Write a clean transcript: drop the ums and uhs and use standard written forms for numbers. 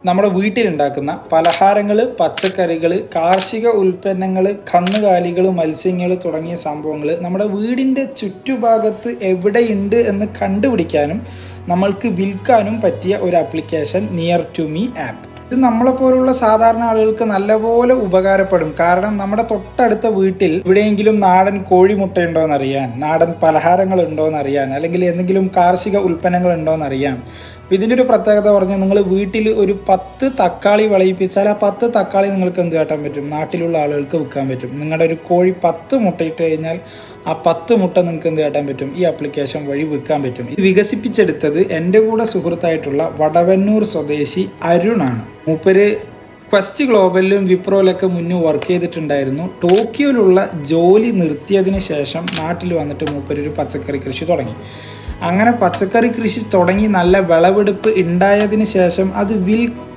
നമ്മുടെ വീട്ടിലുണ്ടാക്കുന്ന പലഹാരങ്ങൾ, പച്ചക്കറികൾ, കാർഷിക ഉൽപ്പന്നങ്ങൾ, കന്നുകാലികൾ, മത്സ്യങ്ങൾ തുടങ്ങിയ സംഭവങ്ങൾ നമ്മുടെ വീടിൻ്റെ ചുറ്റുഭാഗത്ത് എവിടെയുണ്ട് എന്ന് കണ്ടുപിടിക്കാനും നമ്മൾക്ക് വിൽക്കാനും പറ്റിയ ഒരു application near to me app. ഇത് നമ്മളെപ്പോലുള്ള സാധാരണ ആളുകൾക്ക് നല്ലപോലെ ഉപകാരപ്പെടും. കാരണം നമ്മുടെ തൊട്ടടുത്ത വീട്ടിൽ എവിടെയെങ്കിലും നാടൻ കോഴിമുട്ട ഉണ്ടോയെന്നറിയാൻ, നാടൻ പലഹാരങ്ങൾ ഉണ്ടോയെന്നറിയാൻ, അല്ലെങ്കിൽ എന്തെങ്കിലും കാർഷിക ഉൽപ്പന്നങ്ങൾ ഉണ്ടോയെന്നറിയാൻ. അപ്പോൾ ഇതിൻ്റെ ഒരു പ്രത്യേകത പറഞ്ഞാൽ നിങ്ങൾ വീട്ടിൽ ഒരു 10 തക്കാളി വിളയിപ്പിച്ചാൽ ആ 10 തക്കാളി നിങ്ങൾക്ക് എന്ത് കാട്ടാൻ പറ്റും, നാട്ടിലുള്ള ആളുകൾക്ക് വിൽക്കാൻ പറ്റും. നിങ്ങളുടെ ഒരു കോഴി 10 മുട്ടയിട്ട് കഴിഞ്ഞാൽ ആ 10 മുട്ട നിങ്ങൾക്ക് എന്ത് കാട്ടാൻ പറ്റും, ഈ ആപ്ലിക്കേഷൻ വഴി വിൽക്കാൻ പറ്റും. ഇത് വികസിപ്പിച്ചെടുത്തത് എൻ്റെ കൂടെ സുഹൃത്തായിട്ടുള്ള വടവന്നൂർ സ്വദേശി അരുണാണ്. മൂപ്പര് ക്വസ്റ്റ് ഗ്ലോബലിലും വിപ്രോയിലൊക്കെ മുന്നേ വർക്ക് ചെയ്തിട്ടുണ്ടായിരുന്നു. ടോക്കിയോയിലുള്ള ജോലി നിർത്തിയതിന് ശേഷം നാട്ടിൽ വന്നിട്ട് മൂപ്പരൊരു പച്ചക്കറി കൃഷി തുടങ്ങി. അങ്ങനെ പച്ചക്കറി കൃഷി തുടങ്ങി നല്ല വിളവെടുപ്പ് ഉണ്ടായതിന് ശേഷം അത്